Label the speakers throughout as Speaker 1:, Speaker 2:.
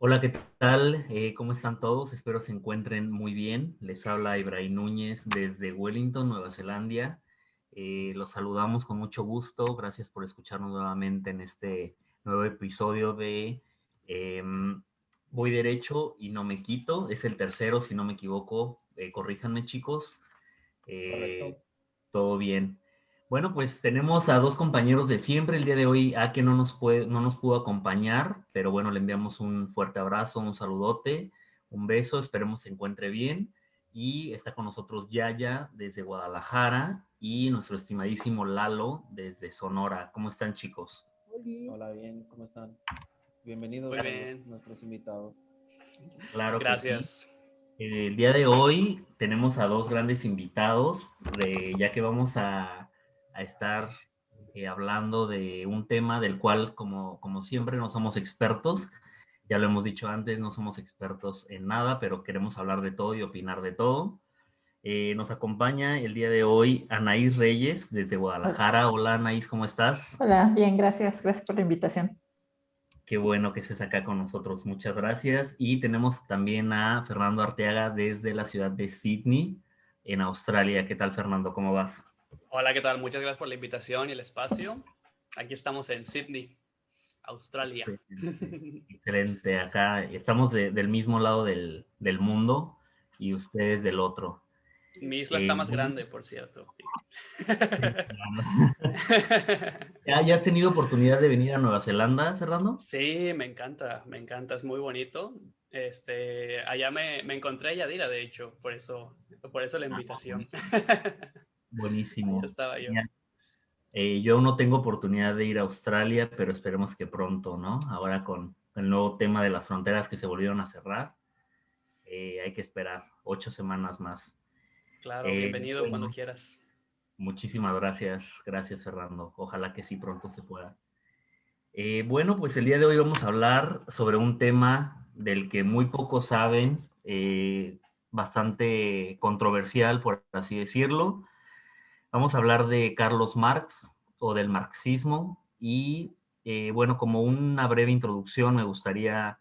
Speaker 1: Hola, ¿qué tal? ¿Cómo están todos? Espero se encuentren muy bien. Les habla Ibrahim Núñez desde Wellington, Nueva Zelanda. Los saludamos con mucho gusto. Gracias por escucharnos nuevamente en este nuevo episodio de Voy Derecho y No Me Quito. Es el tercero, si no me equivoco. Corríjanme, chicos. Eh,
Speaker 2: Correcto.
Speaker 1: Todo bien. Bueno, pues tenemos a dos compañeros de siempre. El día de hoy, a que no nos pudo acompañar, pero bueno, le enviamos un fuerte abrazo, un saludote, un beso, esperemos se encuentre bien. Y está con nosotros Yaya desde Guadalajara y nuestro estimadísimo Lalo desde Sonora. ¿Cómo están, chicos?
Speaker 2: Hola, bien, ¿cómo están?
Speaker 3: Muy
Speaker 2: Bienvenidos a
Speaker 3: bien,
Speaker 2: nuestros invitados.
Speaker 1: Claro que sí.
Speaker 3: gracias.
Speaker 1: El día de hoy tenemos a dos grandes invitados, ya que vamos a estar hablando de un tema del cual, como siempre, no somos expertos. Ya lo hemos dicho antes, no somos expertos en nada, pero queremos hablar de todo y opinar de todo. Nos acompaña el día de hoy Anaís Reyes desde Guadalajara. Hola Anaís, ¿cómo estás?
Speaker 4: Hola, bien, gracias. Gracias por la invitación.
Speaker 1: Qué bueno que estés acá con nosotros. Muchas gracias. Y tenemos también a Fernando Arteaga desde la ciudad de Sydney, en Australia. ¿Qué tal, Fernando? ¿Cómo vas?
Speaker 3: Hola, ¿qué tal? Muchas gracias por la invitación y el espacio. Aquí estamos en Sydney, Australia.
Speaker 1: Excelente. Excelente. Acá estamos del mismo lado del mundo y ustedes del otro.
Speaker 3: Mi isla está más
Speaker 1: Bueno,
Speaker 3: grande, por cierto.
Speaker 1: sí, claro. ¿Ya has tenido oportunidad de venir a Nueva Zelanda, Fernando?
Speaker 3: Sí, me encanta, es muy bonito. Allá me encontré a Yadira, de hecho, por eso la
Speaker 1: Ah,
Speaker 3: invitación.
Speaker 1: buenísimo.
Speaker 3: Ahí
Speaker 1: Buenísimo.
Speaker 3: estaba yo.
Speaker 1: Genial. Yo aún no tengo oportunidad de ir a Australia, pero esperemos que pronto, ¿no? Ahora con el nuevo tema de las fronteras que se volvieron a cerrar, hay que esperar 8 semanas más.
Speaker 3: Claro, bienvenido cuando
Speaker 1: Bueno,
Speaker 3: quieras.
Speaker 1: muchísimas gracias. Gracias, Fernando. Ojalá que sí pronto se pueda. Bueno, pues el día de hoy vamos a hablar sobre un tema del que muy pocos saben, bastante controversial, por así decirlo. Vamos a hablar de Carlos Marx o del marxismo y bueno, como una breve introducción me gustaría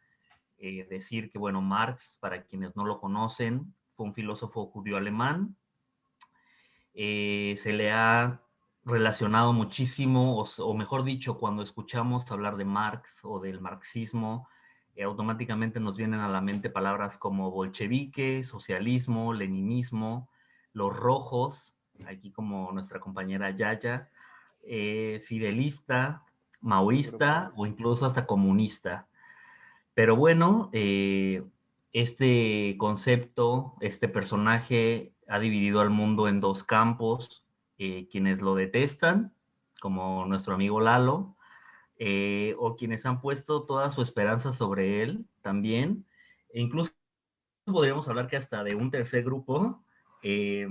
Speaker 1: decir que bueno, Marx, para quienes no lo conocen, fue un filósofo judío alemán. Se le ha relacionado muchísimo, o mejor dicho, cuando escuchamos hablar de Marx o del marxismo, automáticamente nos vienen a la mente palabras como bolchevique, socialismo, leninismo, los rojos, aquí como nuestra compañera Yaya, fidelista, maoísta
Speaker 2: Grupo.
Speaker 1: o incluso hasta comunista. Pero bueno, este concepto, este personaje ha dividido al mundo en dos campos, quienes lo detestan, como nuestro amigo Lalo, o quienes han puesto toda su esperanza sobre él también, e incluso podríamos hablar que hasta de un tercer grupo, eh,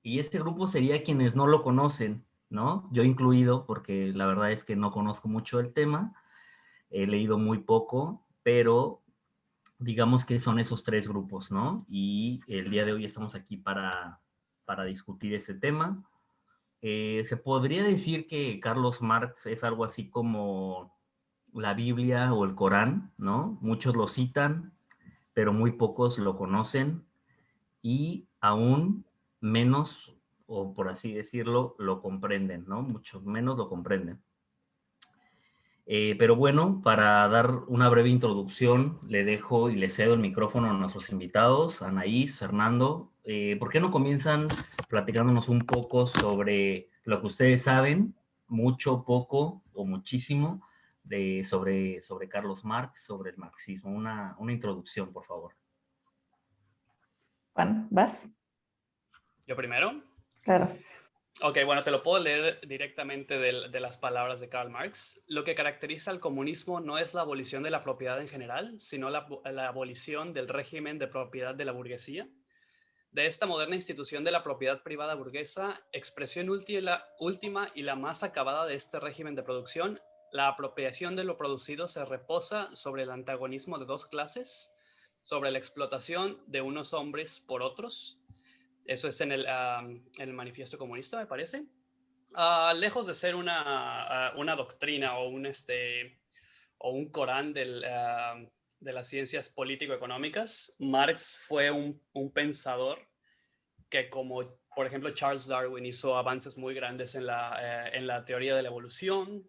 Speaker 1: y este grupo sería quienes no lo conocen, ¿no? Yo incluido, porque la verdad es que no conozco mucho el tema, he leído muy poco, pero digamos que son esos tres grupos, ¿no? Y el día de hoy estamos aquí para discutir este tema. Se podría decir que Carlos Marx es algo así como la Biblia o el Corán, ¿no? Muchos lo citan, pero muy pocos lo conocen y aún menos, o por así decirlo, lo comprenden, ¿no? Muchos menos lo comprenden. Pero bueno, para dar una breve introducción, le dejo y le cedo el micrófono a nuestros invitados, Anaís, Fernando. ¿Por qué no comienzan platicándonos un poco sobre lo que ustedes saben, mucho, poco o muchísimo, sobre Carlos Marx, sobre el marxismo? Una introducción, por favor.
Speaker 4: Juan, ¿vas?
Speaker 3: ¿Yo primero?
Speaker 4: Claro.
Speaker 3: Ok, bueno, te lo puedo leer directamente de las palabras de Karl Marx. Lo que caracteriza al comunismo no es la abolición de la propiedad en general, sino la abolición del régimen de propiedad de la burguesía. De esta moderna institución de la propiedad privada burguesa, expresión última y la más acabada de este régimen de producción, la apropiación de lo producido se reposa sobre el antagonismo de dos clases, sobre la explotación de unos hombres por otros. Eso es en el manifiesto comunista, me parece. Lejos de ser una doctrina o un Corán de las ciencias político-económicas. Marx fue un pensador que, como por ejemplo Charles Darwin, hizo avances muy grandes en la teoría de la evolución.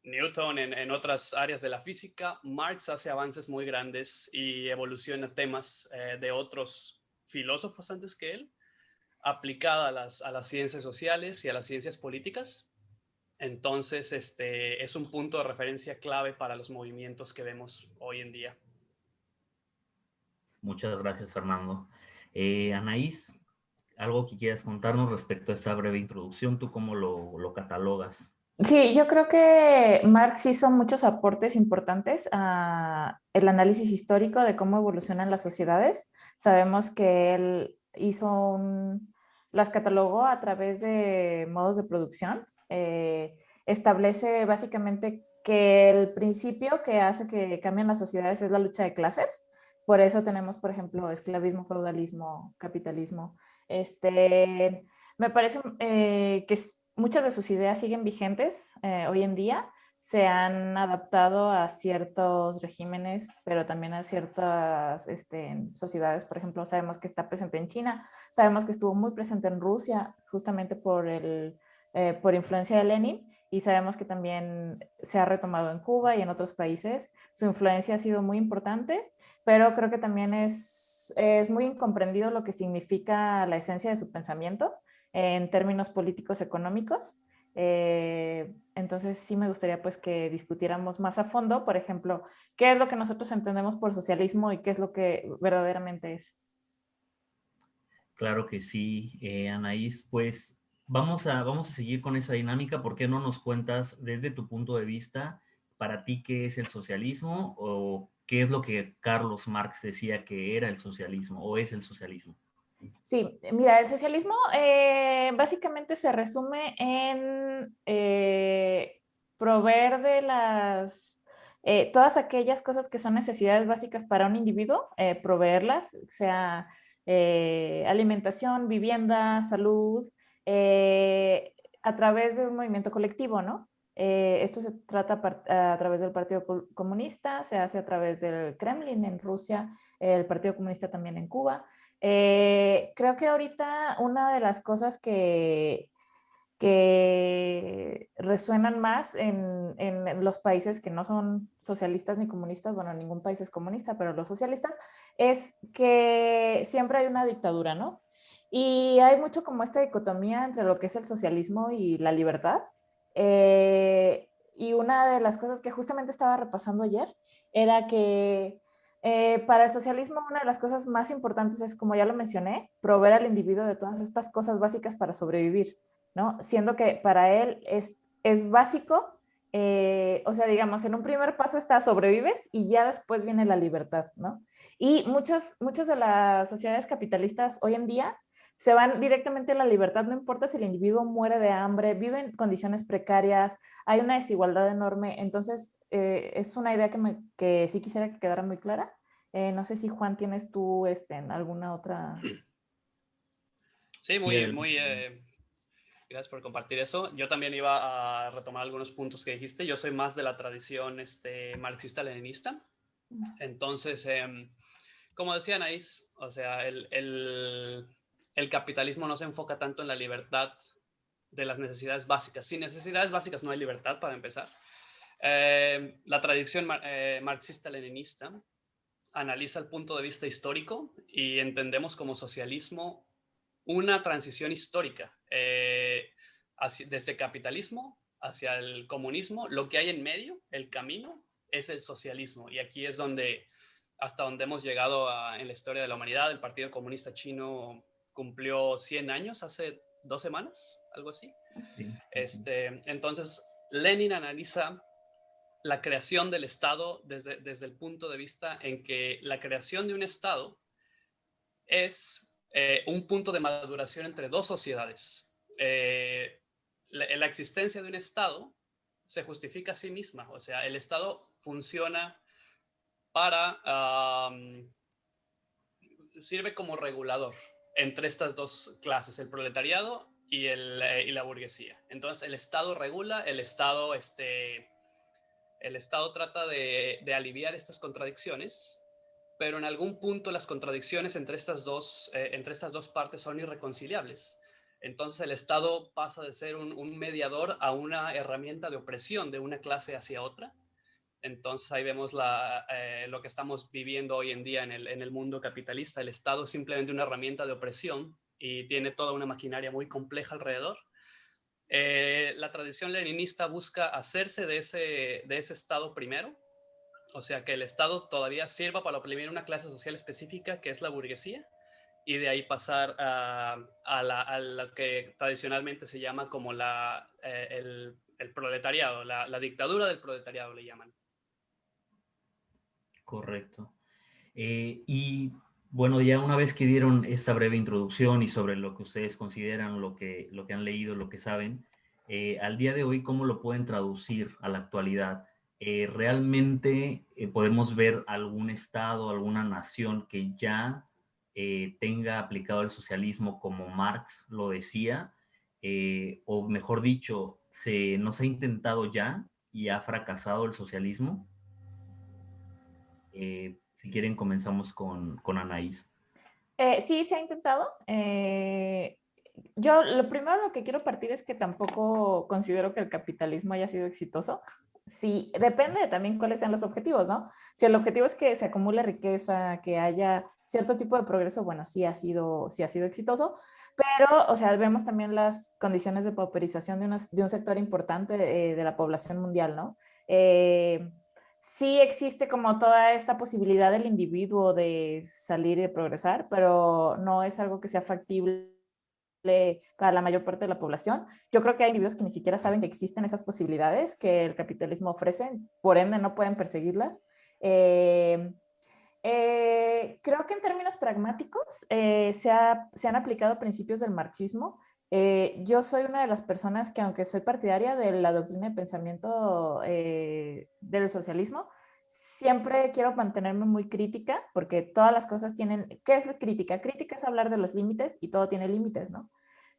Speaker 3: Newton en otras áreas de la física. Marx hace avances muy grandes y evoluciona temas de otros filósofos antes que él, aplicada a las ciencias sociales y a las ciencias políticas. Entonces, es un punto de referencia clave para los movimientos que vemos hoy en día.
Speaker 1: Muchas gracias, Fernando. Anaís, ¿algo que quieras contarnos respecto a esta breve introducción? ¿Tú cómo lo catalogas?
Speaker 4: Sí, yo creo que Marx hizo muchos aportes importantes a el análisis histórico de cómo evolucionan las sociedades. Sabemos que él las catalogó a través de modos de producción. Establece básicamente que el principio que hace que cambien las sociedades es la lucha de clases. Por eso tenemos, por ejemplo, esclavismo, feudalismo, capitalismo. Me parece que muchas de sus ideas siguen vigentes hoy en día, se han adaptado a ciertos regímenes, pero también a ciertas sociedades. Por ejemplo, sabemos que está presente en China, sabemos que estuvo muy presente en Rusia, justamente por influencia de Lenin, y sabemos que también se ha retomado en Cuba y en otros países. Su influencia ha sido muy importante, pero creo que también es muy incomprendido lo que significa la esencia de su pensamiento en términos políticos económicos. Entonces sí me gustaría pues que discutiéramos más a fondo, por ejemplo, qué es lo que nosotros entendemos por socialismo y qué es lo que verdaderamente es.
Speaker 1: Claro que sí, Anaís, pues vamos a seguir con esa dinámica. ¿Por qué no nos cuentas desde tu punto de vista, para ti, qué es el socialismo o qué es lo que Carlos Marx decía que era el socialismo o es el socialismo?
Speaker 4: Sí, mira, el socialismo básicamente se resume en proveer de todas aquellas cosas que son necesidades básicas para un individuo, proveerlas, sea alimentación, vivienda, salud, a través de un movimiento colectivo, ¿no? Esto se trata a través del Partido Comunista, se hace a través del Kremlin en Rusia, el Partido Comunista también en Cuba. Creo que ahorita una de las cosas que resuenan más en los países que no son socialistas ni comunistas, bueno, ningún país es comunista, pero los socialistas, es que siempre hay una dictadura, ¿no? Y hay mucho como esta dicotomía entre lo que es el socialismo y la libertad. Y una de las cosas que justamente estaba repasando ayer era que para el socialismo, una de las cosas más importantes es, como ya lo mencioné, proveer al individuo de todas estas cosas básicas para sobrevivir, ¿no? Siendo que para él es básico, o sea, digamos, en un primer paso está sobrevives y ya después viene la libertad, ¿no? Y muchos de las sociedades capitalistas hoy en día se van directamente a la libertad, no importa si el individuo muere de hambre, vive en condiciones precarias, hay una desigualdad enorme. Entonces, es una idea que sí quisiera que quedara muy clara. No sé si, Juan, tienes tú en alguna otra...
Speaker 3: Sí,
Speaker 1: Sí,
Speaker 3: gracias por compartir eso. Yo también iba a retomar algunos puntos que dijiste. Yo soy más de la tradición marxista-leninista. Entonces, como decía Anaís, o sea, el capitalismo no se enfoca tanto en la libertad de las necesidades básicas. Sin necesidades básicas no hay libertad, para empezar. La tradición marxista-leninista analiza el punto de vista histórico y entendemos como socialismo una transición histórica desde capitalismo hacia el comunismo. Lo que hay en medio, el camino, es el socialismo. Y aquí es hasta donde hemos llegado en la historia de la humanidad. El Partido Comunista Chino cumplió 100 años hace 2 semanas, algo así.
Speaker 1: sí.
Speaker 3: Entonces, Lenin analiza la creación del Estado desde el punto de vista en que la creación de un Estado es un punto de maduración entre dos sociedades. La existencia de un Estado se justifica a sí misma, o sea, el Estado funciona sirve como regulador entre estas dos clases, el proletariado y la burguesía. Entonces, el Estado regula, el Estado El Estado trata de aliviar estas contradicciones, pero en algún punto las contradicciones entre estas dos partes son irreconciliables. Entonces el Estado pasa de ser un mediador a una herramienta de opresión de una clase hacia otra. Entonces ahí vemos lo que estamos viviendo hoy en día en el mundo capitalista. El Estado es simplemente una herramienta de opresión y tiene toda una maquinaria muy compleja alrededor. La tradición leninista busca hacerse de ese Estado primero, o sea, que el Estado todavía sirva para oprimir una clase social específica que es la burguesía, y de ahí pasar a lo que tradicionalmente se llama como el proletariado, la dictadura del proletariado le llaman.
Speaker 1: Correcto. Y bueno, ya una vez que dieron esta breve introducción y sobre lo que ustedes consideran, lo que han leído, lo que saben, al día de hoy, ¿cómo lo pueden traducir a la actualidad? ¿Realmente podemos ver algún estado, alguna nación que ya tenga aplicado el socialismo como Marx lo decía? O mejor dicho, ¿no se ha intentado ya y ha fracasado el socialismo? Si quieren, comenzamos con Anaís.
Speaker 4: Sí, se ha intentado. Yo lo primero lo que quiero partir es que tampoco considero que el capitalismo haya sido exitoso. Sí, depende también cuáles sean los objetivos, ¿no? Si el objetivo es que se acumule riqueza, que haya cierto tipo de progreso, bueno, sí ha sido exitoso, pero, o sea, vemos también las condiciones de pauperización de un sector importante de la población mundial, ¿no? Sí existe como toda esta posibilidad del individuo de salir y de progresar, pero no es algo que sea factible para la mayor parte de la población. Yo creo que hay individuos que ni siquiera saben que existen esas posibilidades que el capitalismo ofrece, por ende no pueden perseguirlas. Creo que en términos pragmáticos se han aplicado principios del marxismo. Yo soy una de las personas que, aunque soy partidaria de la doctrina de pensamiento del socialismo, siempre quiero mantenerme muy crítica, porque todas las cosas tienen... ¿Qué es la crítica? Crítica es hablar de los límites y todo tiene límites, ¿no?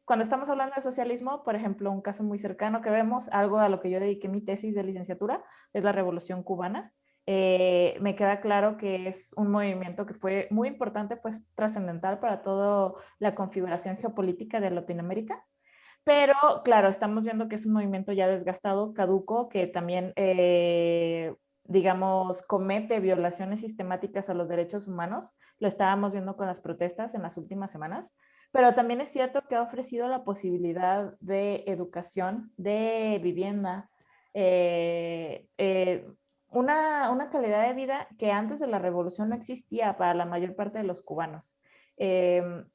Speaker 4: Cuando estamos hablando de socialismo, por ejemplo, un caso muy cercano que vemos, algo a lo que yo dediqué mi tesis de licenciatura, es la Revolución Cubana. Me queda claro que es un movimiento que fue muy importante, fue trascendental para toda la configuración geopolítica de Latinoamérica, pero claro, estamos viendo que es un movimiento ya desgastado, caduco, que también, digamos, comete violaciones sistemáticas a los derechos humanos. Lo estábamos viendo con las protestas en las últimas semanas, pero también es cierto que ha ofrecido la posibilidad de educación, de vivienda, una calidad de vida que antes de la revolución no existía para la mayor parte de los cubanos. Sin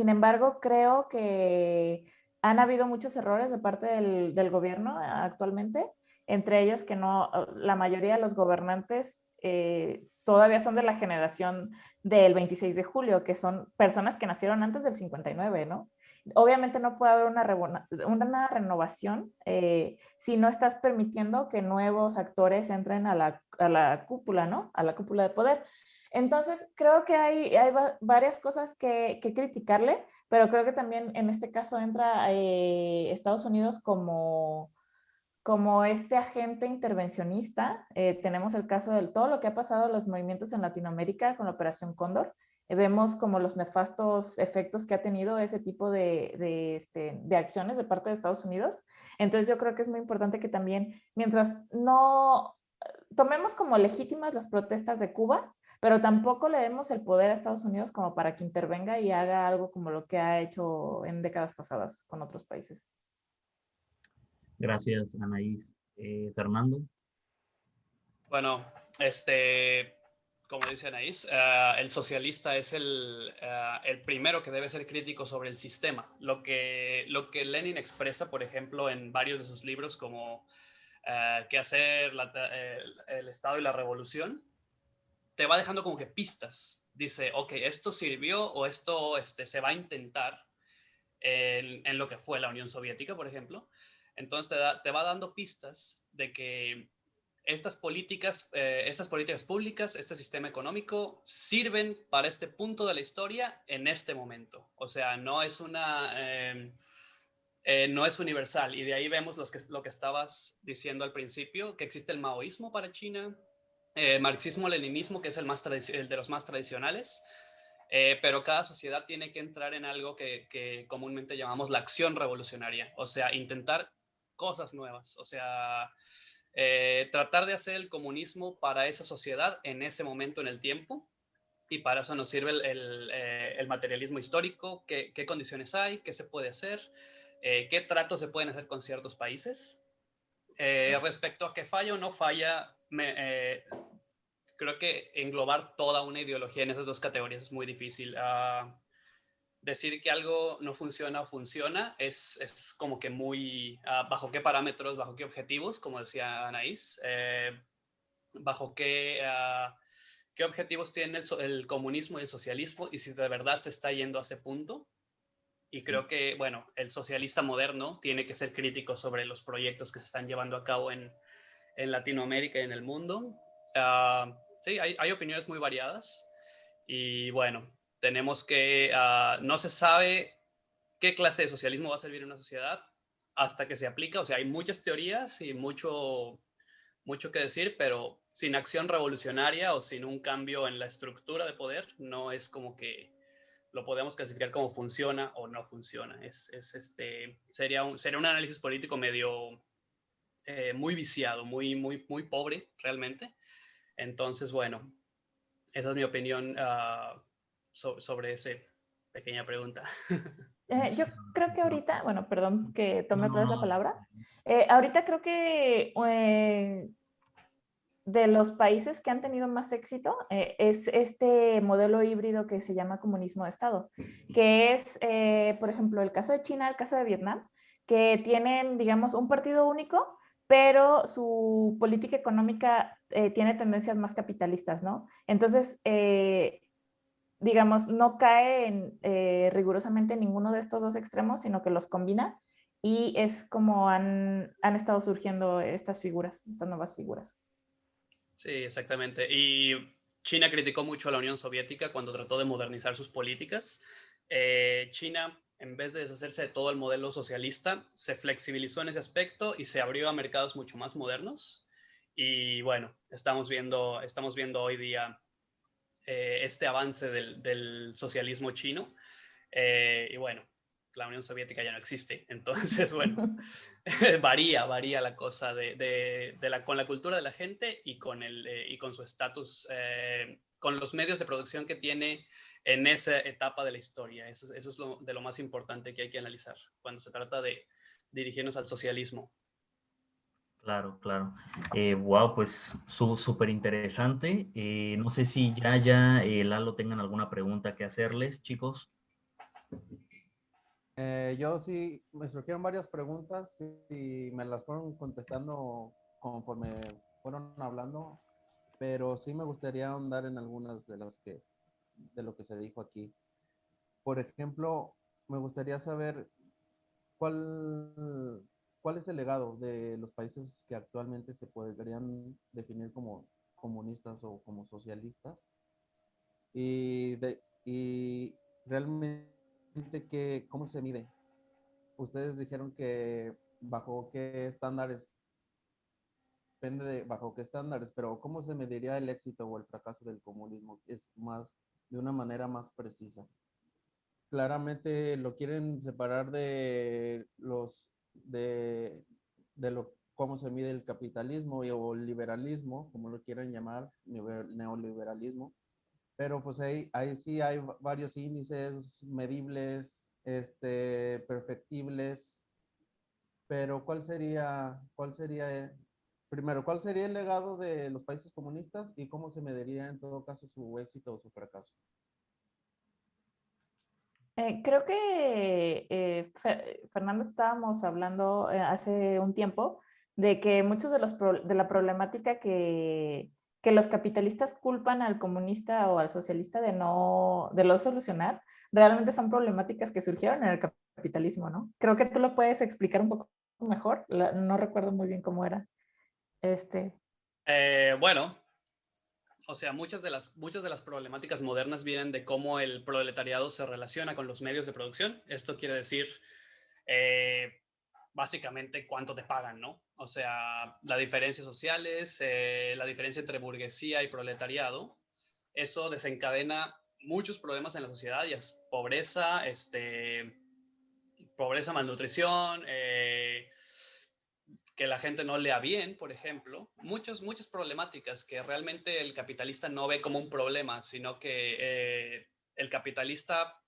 Speaker 4: embargo, creo que han habido muchos errores de parte del gobierno actualmente, entre ellos que no, la mayoría de los gobernantes todavía son de la generación del 26 de julio, que son personas que nacieron antes del 59, ¿no? Obviamente no puede haber una renovación si no estás permitiendo que nuevos actores entren a la cúpula, ¿no? A la cúpula de poder. Entonces, creo que hay varias cosas que criticarle, pero creo que también en este caso entra Estados Unidos como este agente intervencionista. Tenemos el caso de todo lo que ha pasado en los movimientos en Latinoamérica con la Operación Cóndor. Vemos como los nefastos efectos que ha tenido ese tipo de acciones de parte de Estados Unidos. Entonces yo creo que es muy importante que también, mientras no tomemos como legítimas las protestas de Cuba, pero tampoco le demos el poder a Estados Unidos como para que intervenga y haga algo como lo que ha hecho en décadas pasadas con otros países.
Speaker 1: Gracias, Anaís. Fernando.
Speaker 3: Bueno, como dice Anaís, el socialista es el primero que debe ser crítico sobre el sistema. Lo que Lenin expresa, por ejemplo, en varios de sus libros, como qué hacer, el Estado y la Revolución, te va dejando como que pistas. Dice, ok, esto sirvió o esto se va a intentar en lo que fue la Unión Soviética, por ejemplo. Entonces te va dando pistas de que estas políticas públicas, este sistema económico, sirven para este punto de la historia en este momento. O sea, no es no es universal. Y de ahí vemos lo que estabas diciendo al principio, que existe el maoísmo para China, marxismo-leninismo, que es el de los más tradicionales, pero cada sociedad tiene que entrar en algo que comúnmente llamamos la acción revolucionaria, o sea, intentar cosas nuevas, o sea, tratar de hacer el comunismo para esa sociedad en ese momento en el tiempo, y para eso nos sirve el materialismo histórico, qué condiciones hay, qué se puede hacer, qué tratos se pueden hacer con ciertos países. Respecto a que falla o no falla, creo que englobar toda una ideología en esas dos categorías es muy difícil. Decir que algo no funciona o funciona es como que muy bajo qué parámetros, bajo qué objetivos, como decía Anaís, bajo qué objetivos tiene el comunismo y el socialismo, y si de verdad se está yendo a ese punto. Y creo que, bueno, el socialista moderno tiene que ser crítico sobre los proyectos que se están llevando a cabo en Latinoamérica y en el mundo. Sí, hay opiniones muy variadas. Y bueno, tenemos que, no se sabe qué clase de socialismo va a servir en una sociedad hasta que se aplica. O sea, hay muchas teorías y mucho que decir, pero sin acción revolucionaria o sin un cambio en la estructura de poder, no es como que lo podemos clasificar como funciona o no funciona. Sería un análisis político medio muy viciado, muy pobre realmente. Entonces, bueno, esa es mi opinión sobre esa pequeña pregunta.
Speaker 4: Yo creo que ahorita, bueno, perdón que tome
Speaker 1: No,
Speaker 4: otra vez la
Speaker 1: no,
Speaker 4: palabra. Ahorita creo que de los países que han tenido más éxito es este modelo híbrido que se llama comunismo de Estado, que es, por ejemplo, el caso de China, el caso de Vietnam, que tienen, digamos, un partido único, pero su política económica tiene tendencias más capitalistas, ¿no? Entonces, digamos, no cae rigurosamente en ninguno de estos dos extremos, sino que los combina y es como han estado surgiendo estas figuras, estas nuevas figuras.
Speaker 3: Sí, exactamente. Y China criticó mucho a la Unión Soviética cuando trató de modernizar sus políticas. China, en vez de deshacerse de todo el modelo socialista, se flexibilizó en ese aspecto y se abrió a mercados mucho más modernos. Y bueno, estamos viendo hoy día este avance del socialismo chino. Y bueno, la Unión Soviética ya no existe. Entonces, bueno, varía la cosa con la cultura de la gente y con su estatus, con los medios de producción que tiene en esa etapa de la historia. Eso es de lo más importante que hay que analizar cuando se trata de dirigirnos al socialismo.
Speaker 1: claro, claro. Wow, pues súper interesante. No sé si ya Lalo tengan alguna pregunta que hacerles, chicos.
Speaker 2: Yo sí, me surgieron varias preguntas y me las fueron contestando conforme fueron hablando, pero sí me gustaría ahondar en algunas de lo que se dijo aquí. Por ejemplo, me gustaría saber cuál, cuál es el legado de los países que actualmente se podrían definir como comunistas o como socialistas y realmente cómo se mide. Ustedes dijeron que bajo qué estándares, depende de bajo qué estándares, pero ¿cómo se mediría el éxito o el fracaso del comunismo? Es más, de una manera más precisa. Claramente lo quieren separar de lo cómo se mide el capitalismo o el liberalismo, como lo quieren llamar, neoliberalismo. Pero pues ahí sí hay varios índices medibles, perfectibles. Pero primero, cuál sería el legado de los países comunistas y cómo se mediría en todo caso su éxito o su fracaso?
Speaker 4: Creo que Fernando estábamos hablando hace un tiempo de que muchos de la problemática que los capitalistas culpan al comunista o al socialista de no solucionar, realmente son problemáticas que surgieron en el capitalismo, ¿no? Creo que tú lo puedes explicar un poco mejor. No recuerdo muy bien cómo era.
Speaker 3: Bueno, o sea, muchas de las problemáticas modernas vienen de cómo el proletariado se relaciona con los medios de producción. Esto quiere decir básicamente cuánto te pagan, ¿no? O sea, las diferencias sociales, la diferencia entre burguesía y proletariado, eso desencadena muchos problemas en la sociedad, y es pobreza, pobreza, malnutrición, que la gente no lea bien, por ejemplo, muchas problemáticas que realmente el capitalista no ve como un problema, sino que el capitalista,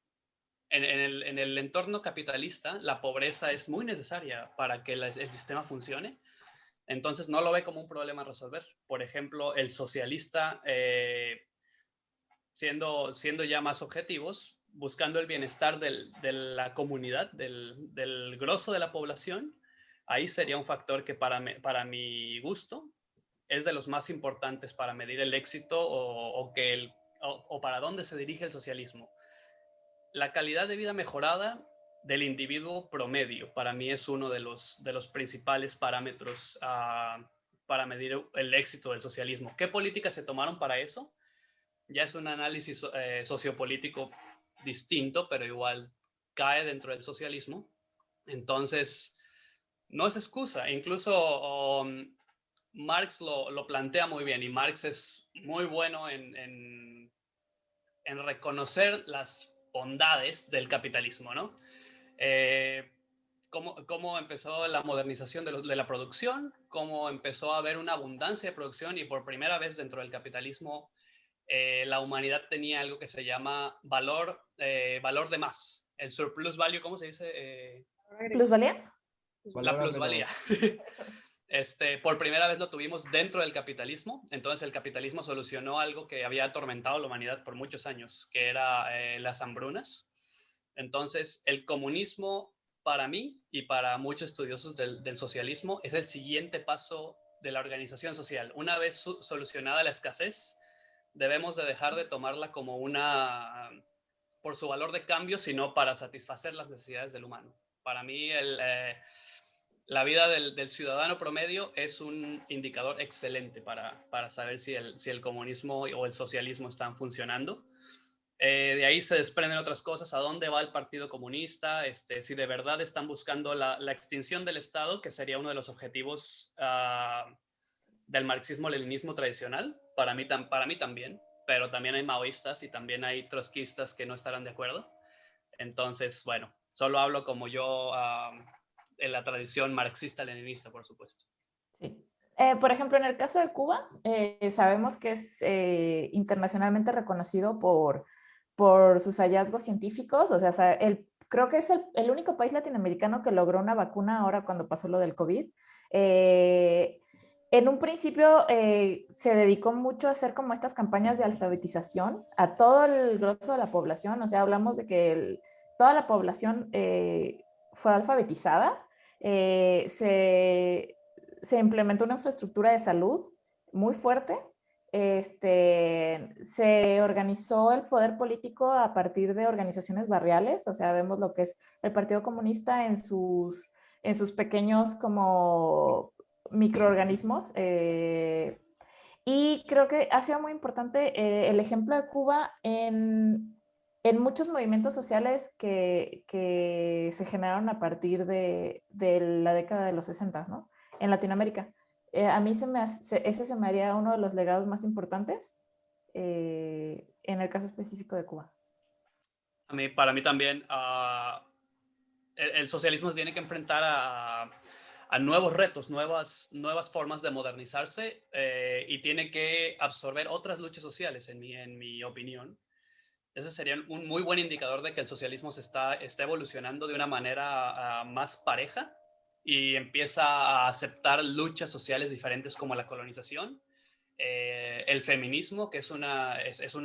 Speaker 3: en el entorno capitalista, la pobreza es muy necesaria para que el sistema funcione. Entonces no lo ve como un problema a resolver. Por ejemplo, el socialista, siendo ya más objetivos, buscando el bienestar de la comunidad, del grosso de la población, ahí sería un factor que para mi gusto es de los más importantes para medir el éxito o para dónde se dirige el socialismo. La calidad de vida mejorada del individuo promedio para mí es uno de los principales parámetros para medir el éxito del socialismo. ¿Qué políticas se tomaron para eso? Ya es un análisis sociopolítico distinto, pero igual cae dentro del socialismo. Entonces, no es excusa. Incluso Marx lo plantea muy bien, y Marx es muy bueno en reconocer las bondades del capitalismo, ¿no? Cómo empezó la modernización de la producción, cómo empezó a haber una abundancia de producción, y por primera vez dentro del capitalismo la humanidad tenía algo que se llama valor de más. El surplus value, ¿cómo se dice?
Speaker 4: ¿Plusvalía?
Speaker 3: La plusvalía. Por primera vez lo tuvimos dentro del capitalismo. Entonces el capitalismo solucionó algo que había atormentado a la humanidad por muchos años, que era las hambrunas. Entonces el comunismo, para mí y para muchos estudiosos del socialismo, es el siguiente paso de la organización social. Una vez solucionada la escasez, debemos de dejar de tomarla como por su valor de cambio, sino para satisfacer las necesidades del humano. Para mí, la vida del ciudadano promedio es un indicador excelente para saber si el comunismo o el socialismo están funcionando. De ahí se desprenden otras cosas: a dónde va el Partido Comunista, si de verdad están buscando la extinción del Estado, que sería uno de los objetivos del marxismo-leninismo tradicional. Para mí también, pero también hay maoístas y también hay trotskistas que no estarán de acuerdo. Entonces, bueno, solo hablo como yo en la tradición marxista-leninista, por supuesto.
Speaker 4: Sí. Por ejemplo, en el caso de Cuba, sabemos que es internacionalmente reconocido por sus hallazgos científicos. O sea, creo que es el único país latinoamericano que logró una vacuna ahora cuando pasó lo del COVID. En un principio se dedicó mucho a hacer como estas campañas de alfabetización a todo el grosso de la población. O sea, hablamos de que toda la población fue alfabetizada. Se implementó una infraestructura de salud muy fuerte. Se organizó el poder político a partir de organizaciones barriales. O sea, vemos lo que es el Partido Comunista en sus pequeños como microorganismos. Y creo que ha sido muy importante el ejemplo de Cuba en muchos movimientos sociales que se generaron a partir de la década de los 60, ¿no? En Latinoamérica. A mí ese se me haría uno de los legados más importantes en el caso específico de Cuba.
Speaker 3: Para mí también, el socialismo se tiene que enfrentar a nuevos retos, nuevas formas de modernizarse, y tiene que absorber otras luchas sociales, en mi opinión. Ese sería un muy buen indicador de que el socialismo se está evolucionando de una manera más pareja, y empieza a aceptar luchas sociales diferentes como la colonización, el feminismo, que es una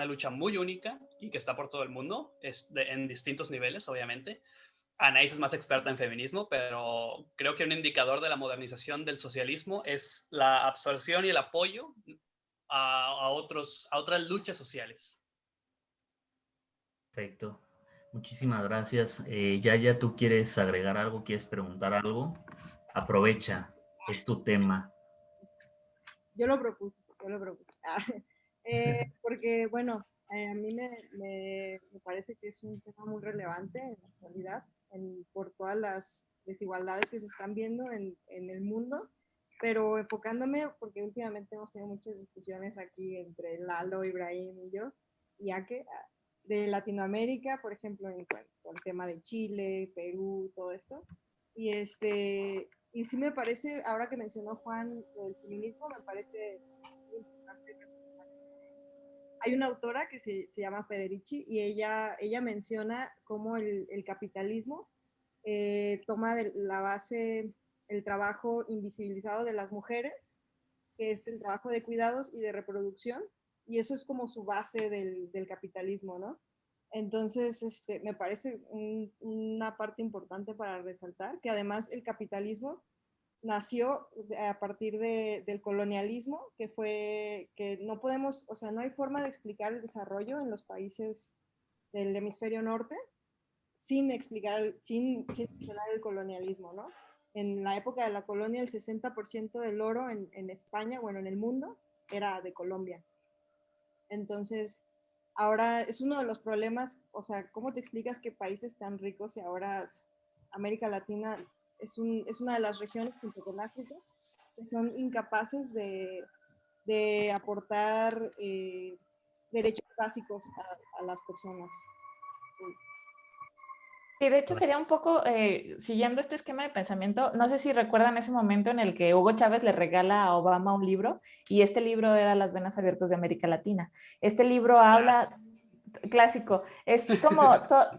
Speaker 3: lucha muy única y que está por todo el mundo, en distintos niveles, obviamente. Anaís es más experta en feminismo, pero creo que un indicador de la modernización del socialismo es la absorción y el apoyo a otras luchas sociales.
Speaker 1: Perfecto. Muchísimas gracias. Yaya, ¿tú quieres agregar algo? ¿Quieres preguntar algo? Aprovecha, es tu tema.
Speaker 5: Yo lo propuse. Porque, bueno, a mí me parece que es un tema muy relevante en la actualidad. por todas las desigualdades que se están viendo en el mundo, pero enfocándome, porque últimamente hemos tenido muchas discusiones aquí entre Lalo, Ibrahim y yo, y Ake, de Latinoamérica, por ejemplo, con el tema de Chile, Perú, todo esto. Y sí me parece, ahora que mencionó Juan el feminismo, me parece muy importante. Hay una autora que se llama Federici y ella menciona cómo el capitalismo toma de la base el trabajo invisibilizado de las mujeres, que es el trabajo de cuidados y de reproducción, y eso es como su base del capitalismo, ¿no? Entonces, me parece una parte importante para resaltar, que además el capitalismo nació a partir del colonialismo, que no podemos, o sea, no hay forma de explicar el desarrollo en los países del hemisferio norte sin mencionar el colonialismo, ¿no? En la época de la colonia, el 60% del oro en España, bueno, en el mundo, era de Colombia. Entonces, ahora es uno de los problemas, o sea, ¿cómo te explicas que países tan ricos y ahora América Latina es una de las regiones junto con África que son incapaces de aportar derechos básicos a las personas?
Speaker 4: Sí, de hecho sería un poco, siguiendo este esquema de pensamiento, no sé si recuerdan ese momento en el que Hugo Chávez le regala a Obama un libro y este libro era Las venas abiertas de América Latina. Este libro habla, clásico, es como,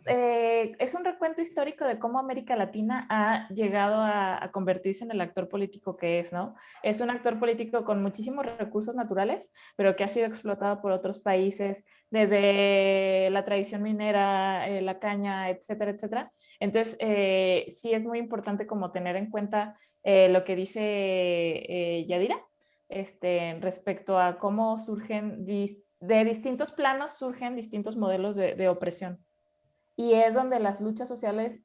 Speaker 4: es un recuento histórico de cómo América Latina ha llegado a convertirse en el actor político que es, ¿no? Es un actor político con muchísimos recursos naturales, pero que ha sido explotado por otros países, desde la tradición minera, la caña, etcétera, etcétera. Entonces, sí es muy importante como tener en cuenta lo que dice Yadira, respecto a cómo surgen de distintos planos surgen distintos modelos de opresión. Y es donde las luchas sociales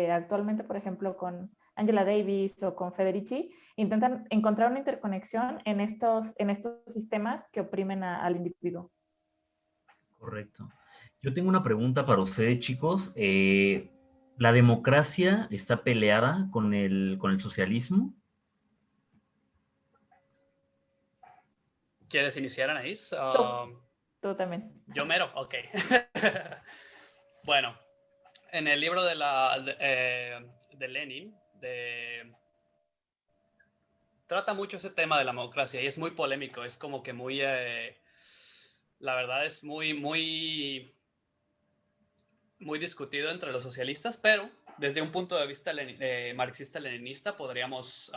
Speaker 4: actualmente, por ejemplo, con Angela Davis o con Federici, intentan encontrar una interconexión en estos sistemas que oprimen al individuo.
Speaker 1: Correcto. Yo tengo una pregunta para ustedes, chicos. ¿La democracia está peleada con el socialismo?
Speaker 3: ¿Quieres iniciar, Anaís?
Speaker 4: Tú también.
Speaker 3: Yo mero, ok. Bueno, en el libro de Lenin, trata mucho ese tema de la democracia y es muy polémico, es como que muy, la verdad es muy, muy, muy discutido entre los socialistas, pero desde un punto de vista marxista-leninista podríamos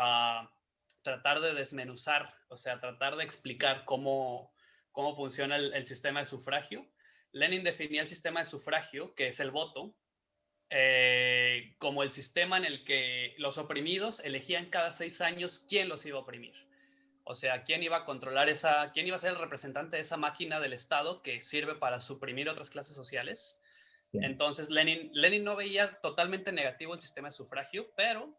Speaker 3: tratar de desmenuzar, o sea, tratar de explicar cómo funciona el sistema de sufragio. Lenin definía el sistema de sufragio, que es el voto, como el sistema en el que los oprimidos elegían cada 6 años quién los iba a oprimir. O sea, quién iba a controlar quién iba a ser el representante de esa máquina del Estado que sirve para suprimir otras clases sociales. Bien. Entonces, Lenin no veía totalmente negativo el sistema de sufragio, pero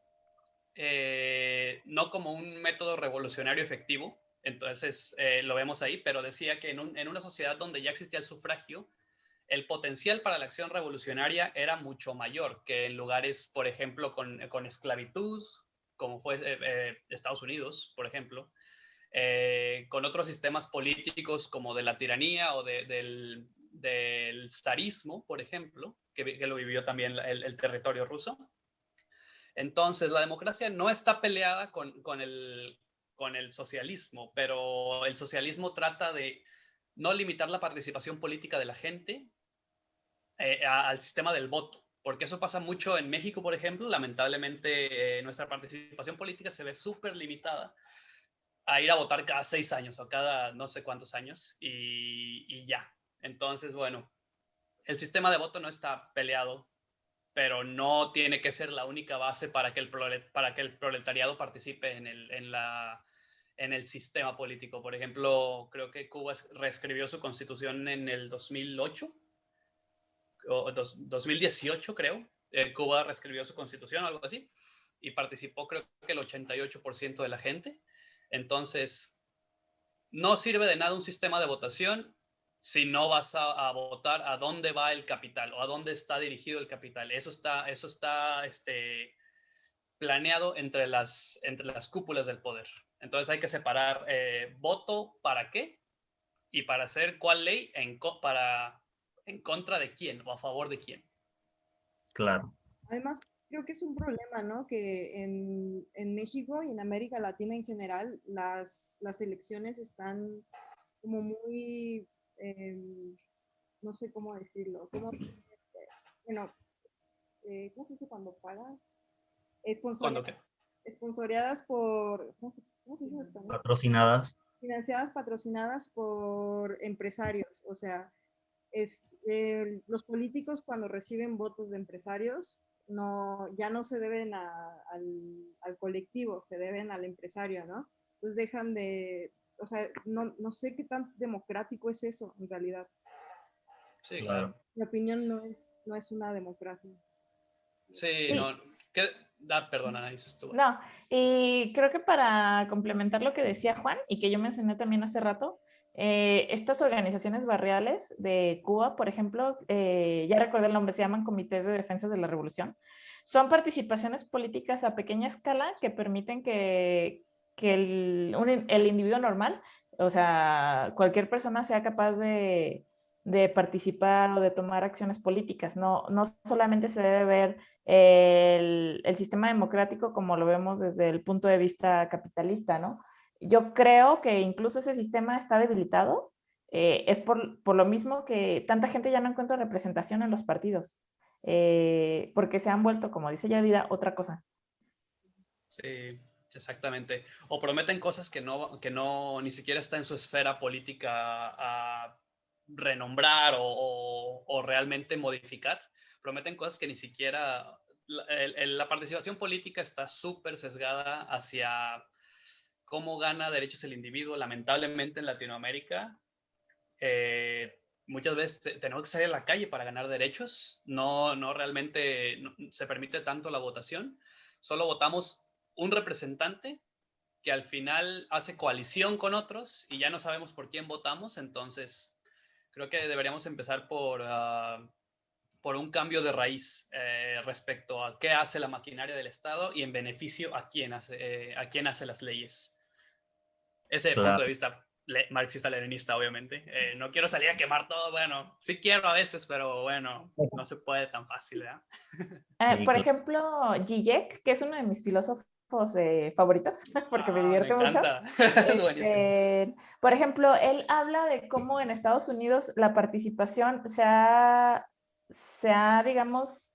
Speaker 3: no como un método revolucionario efectivo. Entonces, lo vemos ahí, pero decía que en una sociedad donde ya existía el sufragio, el potencial para la acción revolucionaria era mucho mayor que en lugares, por ejemplo, con esclavitud, como fue Estados Unidos, por ejemplo, con otros sistemas políticos como de la tiranía o del zarismo, por ejemplo, que lo vivió también el territorio ruso. Entonces, la democracia no está peleada con el socialismo, pero el socialismo trata de no limitar la participación política de la gente al sistema del voto, porque eso pasa mucho en México, por ejemplo. Lamentablemente, nuestra participación política se ve súper limitada a ir a votar cada 6 años o cada no sé cuántos años y ya. Entonces, bueno, el sistema de voto no está peleado, pero no tiene que ser la única base para que el proletariado participe en el sistema político. Por ejemplo, creo que Cuba reescribió su constitución en el 2008 o 2018, creo. Cuba reescribió su constitución o algo así y participó creo que el 88% de la gente. Entonces, no sirve de nada un sistema de votación si no vas a votar a dónde va el capital o a dónde está dirigido el capital. Eso está planeado entre las cúpulas del poder. Entonces hay que separar voto para qué y para hacer cuál ley en contra de quién o a favor de quién.
Speaker 1: Claro.
Speaker 5: Además, creo que es un problema, ¿no? Que en México y en América Latina en general, las elecciones están como muy, no sé cómo decirlo, como, bueno, ¿cómo se dice cuando pagan?
Speaker 3: ¿Cuándo qué?
Speaker 5: Esponsoreadas por, ¿cómo se dice en español?
Speaker 1: Patrocinadas.
Speaker 5: Financiadas, patrocinadas por empresarios. O sea, los políticos cuando reciben votos de empresarios ya no se deben al colectivo, se deben al empresario, ¿no? Entonces dejan de, o sea, no sé qué tan democrático es eso en realidad.
Speaker 3: Sí,
Speaker 1: Claro.
Speaker 3: claro.
Speaker 5: Mi opinión no es una democracia.
Speaker 3: Sí,
Speaker 4: Sí.
Speaker 3: no. Perdón, Anaís.
Speaker 4: No, y creo que para complementar lo que decía Juan y que yo mencioné también hace rato, estas organizaciones barriales de Cuba, por ejemplo, ya recordé el nombre, se llaman Comités de Defensa de la Revolución, son participaciones políticas a pequeña escala que permiten que el individuo normal, o sea, cualquier persona sea capaz de participar o de tomar acciones políticas. No solamente se debe ver el sistema democrático como lo vemos desde el punto de vista capitalista, ¿no? Yo creo que incluso ese sistema está debilitado, es por lo mismo que tanta gente ya no encuentra representación en los partidos, porque se han vuelto, como dice Yadira, otra cosa.
Speaker 3: Sí, exactamente. O prometen cosas que no ni siquiera está en su esfera política a renombrar o realmente modificar. Prometen cosas que ni siquiera... La participación política está súper sesgada hacia cómo gana derechos el individuo. Lamentablemente en Latinoamérica, muchas veces tenemos que salir a la calle para ganar derechos. No realmente se permite tanto la votación. Solo votamos un representante que al final hace coalición con otros y ya no sabemos por quién votamos. Entonces, creo que deberíamos empezar por un cambio de raíz respecto a qué hace la maquinaria del Estado y en beneficio a quién hace las leyes. Ese punto de
Speaker 1: Claro.
Speaker 3: vista marxista-leninista, obviamente. No quiero salir a quemar todo, bueno, sí quiero a veces, pero bueno, no se puede tan fácil, ¿verdad?
Speaker 1: Sí,
Speaker 4: Por
Speaker 1: claro.
Speaker 4: ejemplo, Zizek, que es uno de mis filósofos favoritos, porque me
Speaker 3: Me
Speaker 4: divierte mucho.
Speaker 3: encanta, es buenísimo.
Speaker 4: Por ejemplo, él habla de cómo en Estados Unidos la participación digamos,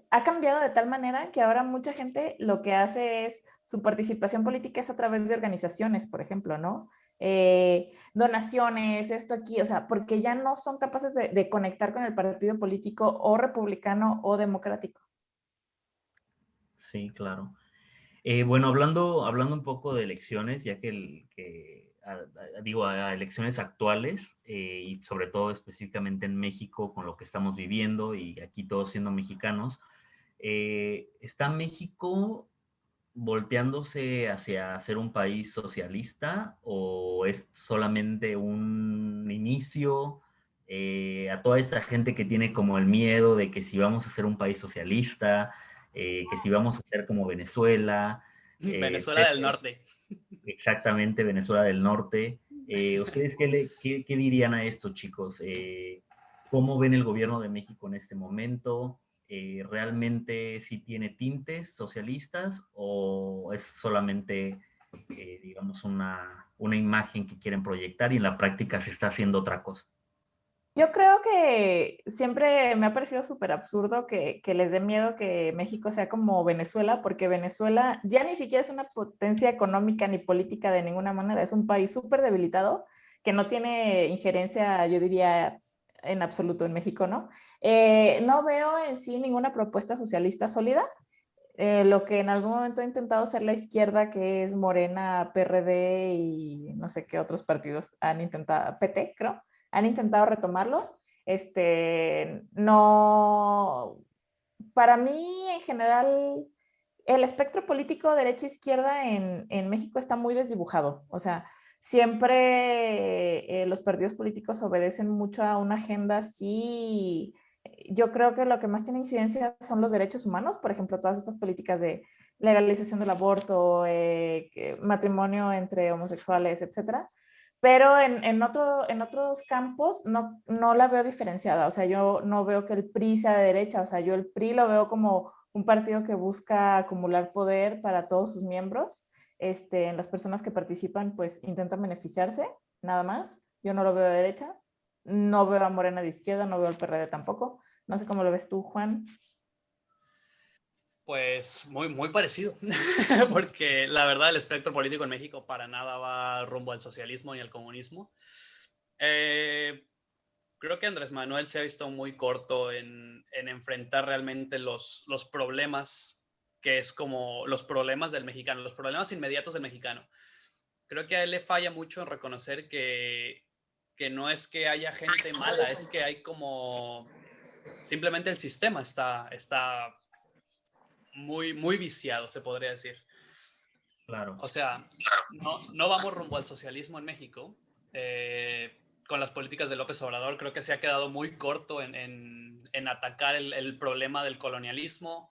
Speaker 4: ha cambiado de tal manera que ahora mucha gente lo que hace es, su participación política es a través de organizaciones, por ejemplo, ¿no? Donaciones, esto aquí, o sea, porque ya no son capaces de conectar con el partido político o republicano o democrático.
Speaker 1: Sí, claro. Bueno, hablando un poco de elecciones, ya digo, a elecciones actuales, y sobre todo específicamente en México, con lo que estamos viviendo y aquí todos siendo mexicanos, ¿está México volteándose hacia ser un país socialista o es solamente un inicio a toda esta gente que tiene como el miedo de que si vamos a ser un país socialista, que si vamos a ser como Venezuela,
Speaker 3: Venezuela del
Speaker 1: etcétera?
Speaker 3: Norte.
Speaker 1: Exactamente, Venezuela del Norte. ¿Ustedes qué dirían a esto, chicos? ¿Cómo ven el gobierno de México en este momento? ¿Realmente sí tiene tintes socialistas o es solamente, digamos, una imagen que quieren proyectar y en la práctica se está haciendo otra cosa?
Speaker 4: Yo creo que siempre me ha parecido súper absurdo que les dé miedo que México sea como Venezuela, porque Venezuela ya ni siquiera es una potencia económica ni política de ninguna manera, es un país súper debilitado que no tiene injerencia, yo diría, en absoluto en México, ¿no? No veo en sí ninguna propuesta socialista sólida. Lo que en algún momento ha intentado hacer la izquierda, que es Morena, PRD y no sé qué otros partidos han intentado, PT, creo, han intentado retomarlo. No, para mí en general, el espectro político derecha-izquierda en México está muy desdibujado. O sea, siempre los partidos políticos obedecen mucho a una agenda. Sí, yo creo que lo que más tiene incidencia son los derechos humanos, por ejemplo, todas estas políticas de legalización del aborto, matrimonio entre homosexuales, etcétera. Pero en otros campos no la veo diferenciada. O sea, yo no veo que el PRI sea de derecha. O sea, yo el PRI lo veo como un partido que busca acumular poder para todos sus miembros. En las personas que participan, pues intentan beneficiarse, nada más. Yo no lo veo de derecha. No veo a Morena de izquierda, no veo al PRD tampoco. No sé cómo lo ves tú, Juan.
Speaker 3: Pues muy parecido, porque la verdad el espectro político en México para nada va rumbo al socialismo ni al comunismo. Creo que Andrés Manuel se ha visto muy corto en enfrentar realmente los problemas, que es como los problemas del mexicano, los problemas inmediatos del mexicano. Creo que a él le falla mucho en reconocer que no es que haya gente mala, es que hay como simplemente el sistema está muy viciado, se podría decir.
Speaker 1: Claro.
Speaker 3: O sea, no vamos rumbo al socialismo en México. Con las políticas de López Obrador, creo que se ha quedado muy corto en atacar el problema del colonialismo.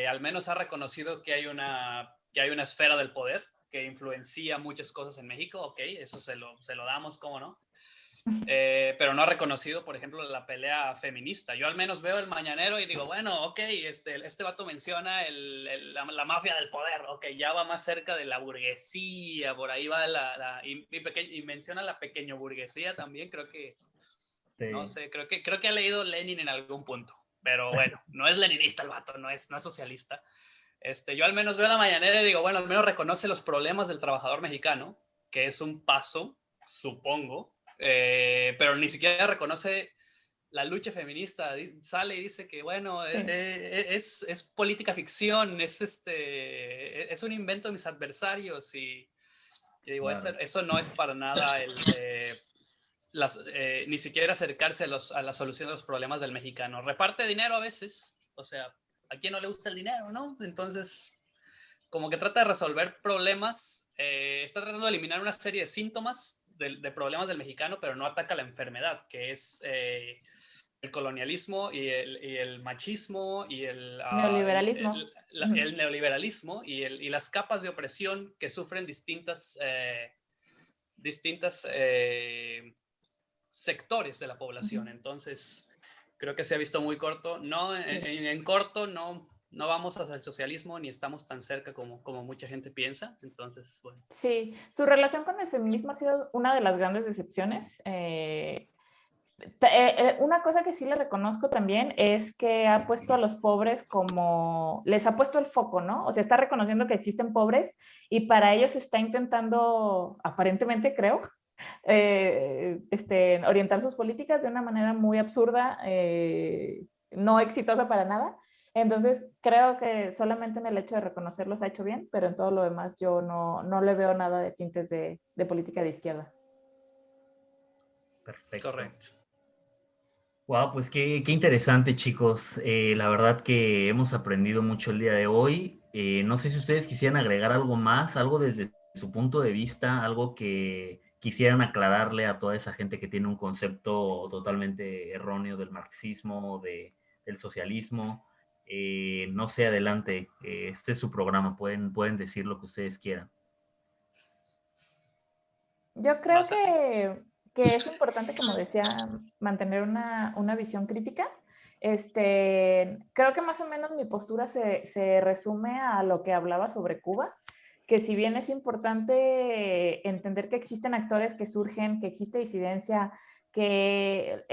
Speaker 3: Al menos ha reconocido que hay una esfera del poder que influencia muchas cosas en México. Ok, eso se lo damos, ¿cómo no? Pero no ha reconocido, por ejemplo, la pelea feminista. Yo al menos veo el mañanero y digo, bueno, ok, este vato menciona la mafia del poder, ok, ya va más cerca de la burguesía, por ahí va y menciona la pequeño burguesía también, creo que,
Speaker 1: Sí.
Speaker 3: no sé, creo que ha leído Lenin en algún punto, pero bueno, no es leninista el vato, no es socialista. Yo al menos veo la mañanera y digo, bueno, al menos reconoce los problemas del trabajador mexicano, que es un paso, supongo, pero ni siquiera reconoce la lucha feminista. Sale y dice que, bueno,
Speaker 4: Sí.
Speaker 3: es política ficción, es un invento de mis adversarios y digo,
Speaker 1: Claro.
Speaker 3: eso no es para nada ni siquiera acercarse a la solución de los problemas del mexicano. Reparte dinero a veces, o sea, ¿a quién no le gusta el dinero, no? Entonces, como que trata de resolver problemas, está tratando de eliminar una serie de síntomas de problemas del mexicano, pero no ataca la enfermedad, que es el colonialismo y el machismo y
Speaker 4: Neoliberalismo.
Speaker 3: el neoliberalismo y las capas de opresión que sufren distintas sectores de la población. Entonces, creo que se ha visto muy corto. No, en corto no vamos hacia el socialismo ni estamos tan cerca como mucha gente piensa. Entonces, bueno.
Speaker 4: Sí, su relación con el feminismo ha sido una de las grandes decepciones. Una cosa que sí le reconozco también es que ha puesto a los pobres como, les ha puesto el foco, ¿no? O sea, está reconociendo que existen pobres y para ellos está intentando, aparentemente creo, orientar sus políticas de una manera muy absurda, no exitosa para nada. Entonces, creo que solamente en el hecho de reconocerlos ha hecho bien, pero en todo lo demás yo no le veo nada de tintes de política de izquierda.
Speaker 1: Perfecto.
Speaker 3: Correcto.
Speaker 1: Wow, pues qué interesante, chicos. La verdad que hemos aprendido mucho el día de hoy. No sé si ustedes quisieran agregar algo más, algo desde su punto de vista, algo que quisieran aclararle a toda esa gente que tiene un concepto totalmente erróneo del marxismo, del socialismo. No sé, adelante. Este es su programa. Pueden decir lo que ustedes quieran.
Speaker 4: Yo creo que es importante, como decía, mantener una visión crítica. Creo que más o menos mi postura se resume a lo que hablaba sobre Cuba, que si bien es importante entender que existen actores que surgen, que existe disidencia, que,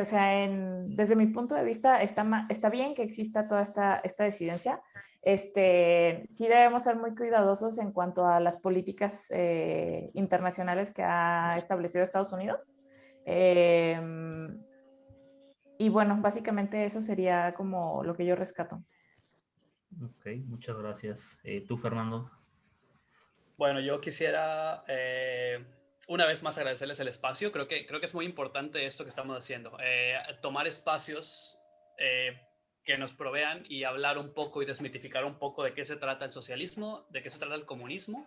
Speaker 4: o sea, desde mi punto de vista está bien que exista toda esta disidencia. Sí debemos ser muy cuidadosos en cuanto a las políticas internacionales que ha establecido Estados Unidos. Y bueno, básicamente eso sería como lo que yo rescato.
Speaker 1: Ok, muchas gracias. ¿Tú, Fernando?
Speaker 3: Bueno, yo quisiera una vez más agradecerles el espacio. Creo que es muy importante esto que estamos haciendo. Tomar espacios que nos provean y hablar un poco y desmitificar un poco de qué se trata el socialismo, de qué se trata el comunismo.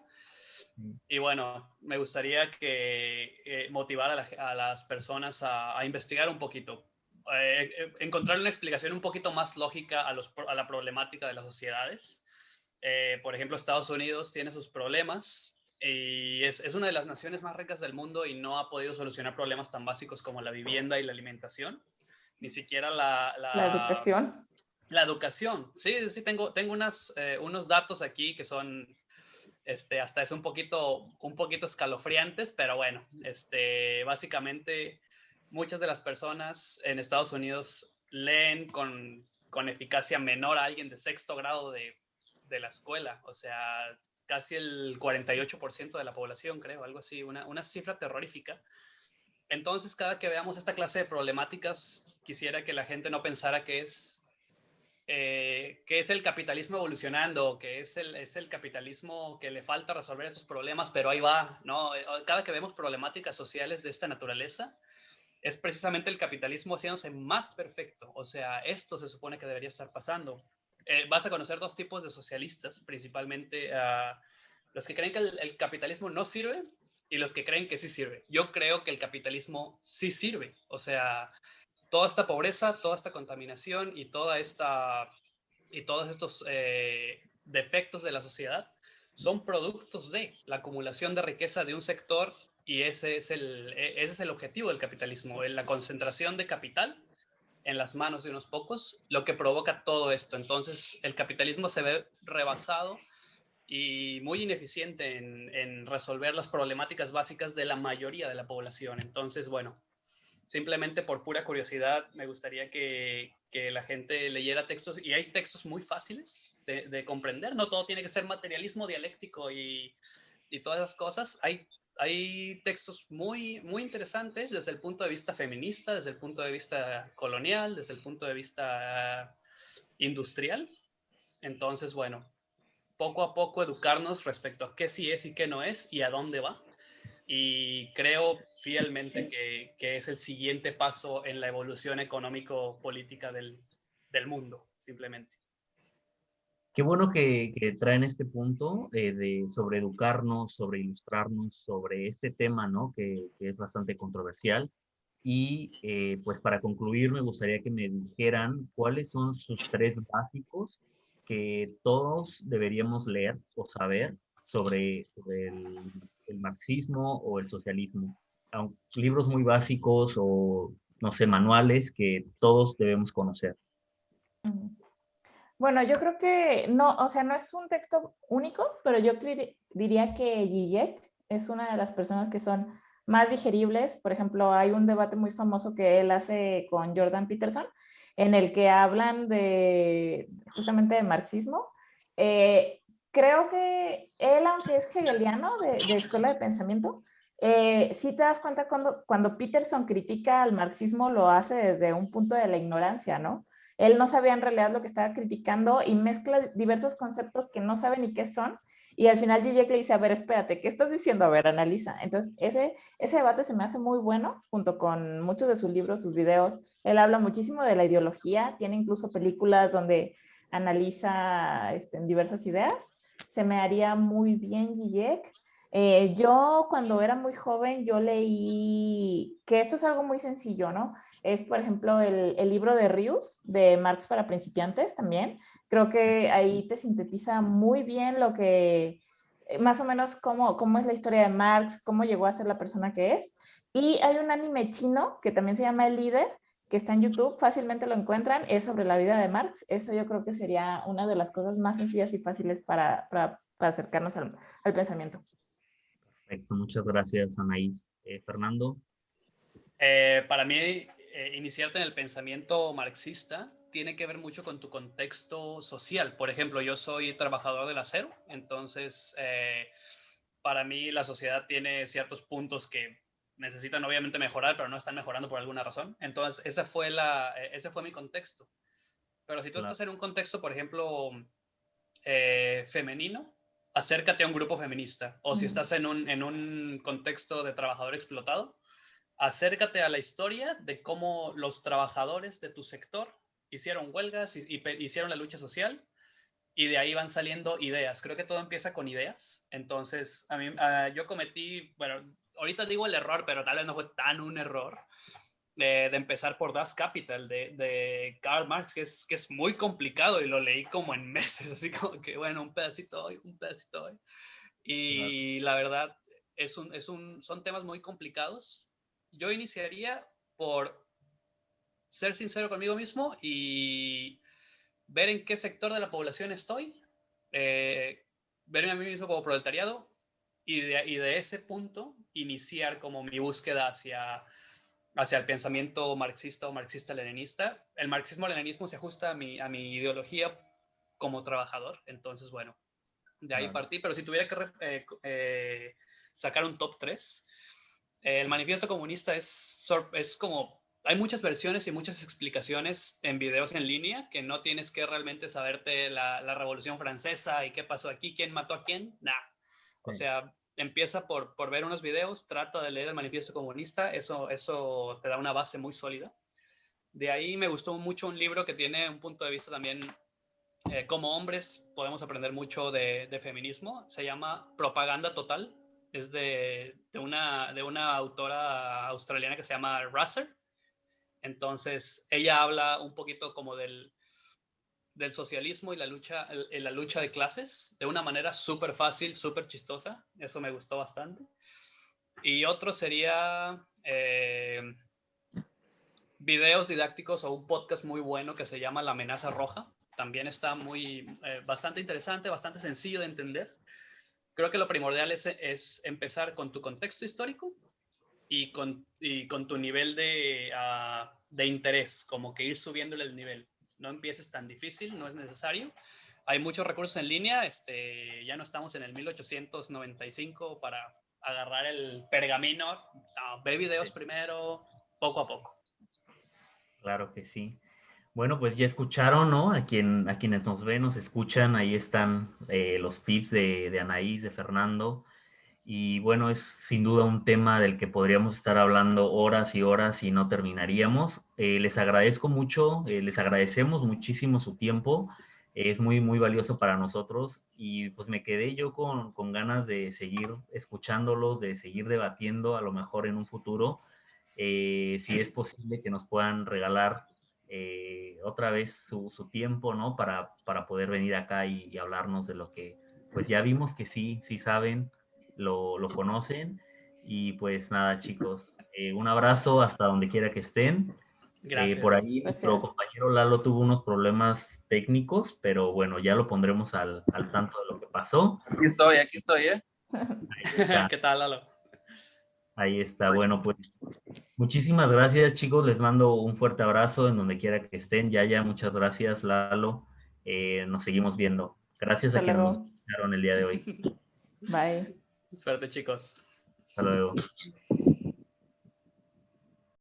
Speaker 3: Y bueno, me gustaría que motivar a las personas a investigar un poquito, encontrar una explicación un poquito más lógica a la problemática de las sociedades. Por ejemplo, Estados Unidos tiene sus problemas y es una de las naciones más ricas del mundo y no ha podido solucionar problemas tan básicos como la vivienda y la alimentación, ni siquiera
Speaker 4: La educación.
Speaker 3: la educación. Sí, sí, tengo unos datos aquí que son hasta es un poquito escalofriantes, pero bueno, básicamente muchas de las personas en Estados Unidos leen con eficacia menor a alguien de sexto grado de la escuela, o sea, casi el 48% de la población, creo, algo así, una cifra terrorífica. Entonces, cada que veamos esta clase de problemáticas, quisiera que la gente no pensara que es el capitalismo evolucionando, que es el capitalismo que le falta resolver estos problemas, pero ahí va, ¿no? Cada que vemos problemáticas sociales de esta naturaleza, es precisamente el capitalismo haciéndose más perfecto. O sea, esto se supone que debería estar pasando. Vas a conocer dos tipos de socialistas, principalmente los que creen que el capitalismo no sirve y los que creen que sí sirve. Yo creo que el capitalismo sí sirve. O sea, toda esta pobreza, toda esta contaminación y todos estos defectos de la sociedad son productos de la acumulación de riqueza de un sector, y ese es el objetivo del capitalismo, la concentración de capital en las manos de unos pocos, lo que provoca todo esto. Entonces, el capitalismo se ve rebasado y muy ineficiente en resolver las problemáticas básicas de la mayoría de la población. Entonces, bueno, simplemente por pura curiosidad, me gustaría que la gente leyera textos, y hay textos muy fáciles de comprender, no todo tiene que ser materialismo dialéctico y todas esas cosas. Hay textos muy, muy interesantes desde el punto de vista feminista, desde el punto de vista colonial, desde el punto de vista industrial. Entonces, bueno, poco a poco educarnos respecto a qué sí es y qué no es y a dónde va. Y creo fielmente que es el siguiente paso en la evolución económico-política del mundo, simplemente.
Speaker 1: Qué bueno que traen este punto sobre educarnos, sobre ilustrarnos, sobre este tema, ¿no? Que es bastante controversial. Y pues para concluir, me gustaría que me dijeran cuáles son sus tres básicos que todos deberíamos leer o saber sobre el marxismo o el socialismo. Libros muy básicos o, no sé, manuales que todos debemos conocer.
Speaker 4: Bueno, yo creo que no, o sea, no es un texto único, pero yo diría que Zizek es una de las personas que son más digeribles. Por ejemplo, hay un debate muy famoso que él hace con Jordan Peterson, en el que hablan justamente de marxismo. Creo que él, aunque es hegeliano de escuela de pensamiento, sí te das cuenta cuando Peterson critica al marxismo, lo hace desde un punto de la ignorancia, ¿no? Él no sabía en realidad lo que estaba criticando y mezcla diversos conceptos que no sabe ni qué son. Y al final Zizek le dice, a ver, espérate, ¿qué estás diciendo? A ver, analiza. Entonces, ese debate se me hace muy bueno, junto con muchos de sus libros, sus videos. Él habla muchísimo de la ideología, tiene incluso películas donde analiza diversas ideas. Se me haría muy bien Zizek. Yo cuando era muy joven, yo leí, que esto es algo muy sencillo, ¿no? Es, por ejemplo, el libro de Rius, de Marx para principiantes también. Creo que ahí te sintetiza muy bien lo que, más o menos cómo es la historia de Marx, cómo llegó a ser la persona que es. Y hay un anime chino que también se llama El Líder, que está en YouTube, fácilmente lo encuentran, es sobre la vida de Marx. Eso yo creo que sería una de las cosas más sencillas y fáciles para acercarnos al pensamiento.
Speaker 1: Perfecto, muchas gracias, Anaís. Fernando.
Speaker 3: Para mí, iniciarte en el pensamiento marxista tiene que ver mucho con tu contexto social. Por ejemplo, yo soy trabajador del acero, entonces para mí la sociedad tiene ciertos puntos que necesitan obviamente mejorar, pero no están mejorando por alguna razón. Entonces, ese fue mi contexto. Pero si tú
Speaker 1: Claro.
Speaker 3: estás en un contexto, por ejemplo, femenino, acércate a un grupo feminista. O si estás en un contexto de trabajador explotado, acércate a la historia de cómo los trabajadores de tu sector hicieron huelgas y hicieron la lucha social y de ahí van saliendo ideas. Creo que todo empieza con ideas. Entonces, yo cometí, bueno, ahorita digo el error, pero tal vez no fue tan un error, de empezar por Das Kapital de Karl Marx, que es muy complicado y lo leí como en meses, así como que, bueno, un pedacito hoy, un pedacito hoy. Y la verdad, son temas muy complicados. Yo iniciaría por ser sincero conmigo mismo y ver en qué sector de la población estoy, verme a mí mismo como proletariado y de ese punto iniciar como mi búsqueda hacia el pensamiento marxista o marxista-leninista. El marxismo-leninismo se ajusta a mi ideología como trabajador, entonces bueno, de ahí partí, pero si tuviera que sacar un top 3, el manifiesto comunista es como, hay muchas versiones y muchas explicaciones en videos en línea que no tienes que realmente saberte la Revolución Francesa y qué pasó aquí, quién mató a quién, nada. O sea, empieza por ver unos videos, trata de leer el manifiesto comunista, eso te da una base muy sólida. De ahí me gustó mucho un libro que tiene un punto de vista también, como hombres podemos aprender mucho de feminismo, se llama Propaganda Total, es de una autora australiana que se llama Russell. Entonces ella habla un poquito como del socialismo y la lucha de clases de una manera súper fácil, súper chistosa, eso me gustó bastante. Y otro sería videos didácticos o un podcast muy bueno que se llama La Amenaza Roja. También está bastante interesante, bastante sencillo de entender. Creo que lo primordial es empezar con tu contexto histórico y con tu nivel de interés, como que ir subiéndole el nivel. No empieces tan difícil, no es necesario. Hay muchos recursos en línea, ya no estamos en el 1895 para agarrar el pergamino. No, ve videos primero, poco a poco.
Speaker 1: Claro que sí. Bueno, pues ya escucharon, ¿no? A quienes nos ven, nos escuchan, ahí están los tips de Anaís, de Fernando. Y bueno, es sin duda un tema del que podríamos estar hablando horas y horas y no terminaríamos. Les agradezco mucho, les agradecemos muchísimo su tiempo. Es muy, muy valioso para nosotros y pues me quedé yo con ganas de seguir escuchándolos, de seguir debatiendo, a lo mejor en un futuro, si es posible que nos puedan regalar otra vez su tiempo, ¿no? Para poder venir acá y hablarnos de lo que, pues ya vimos que sí saben, lo conocen. Y pues nada, chicos, un abrazo hasta donde quiera que estén.
Speaker 3: Gracias.
Speaker 1: Por ahí nuestro compañero Lalo tuvo unos problemas técnicos, pero bueno, ya lo pondremos al tanto de lo que pasó.
Speaker 6: Aquí estoy, ¿eh?
Speaker 3: ¿Qué tal, Lalo?
Speaker 1: Ahí está. Bueno, pues muchísimas gracias, chicos. Les mando un fuerte abrazo en donde quiera que estén. Ya, muchas gracias, Lalo. Nos seguimos viendo. Gracias a quienes nos escucharon el día de hoy.
Speaker 4: Bye.
Speaker 3: Suerte, chicos.
Speaker 1: Hasta luego.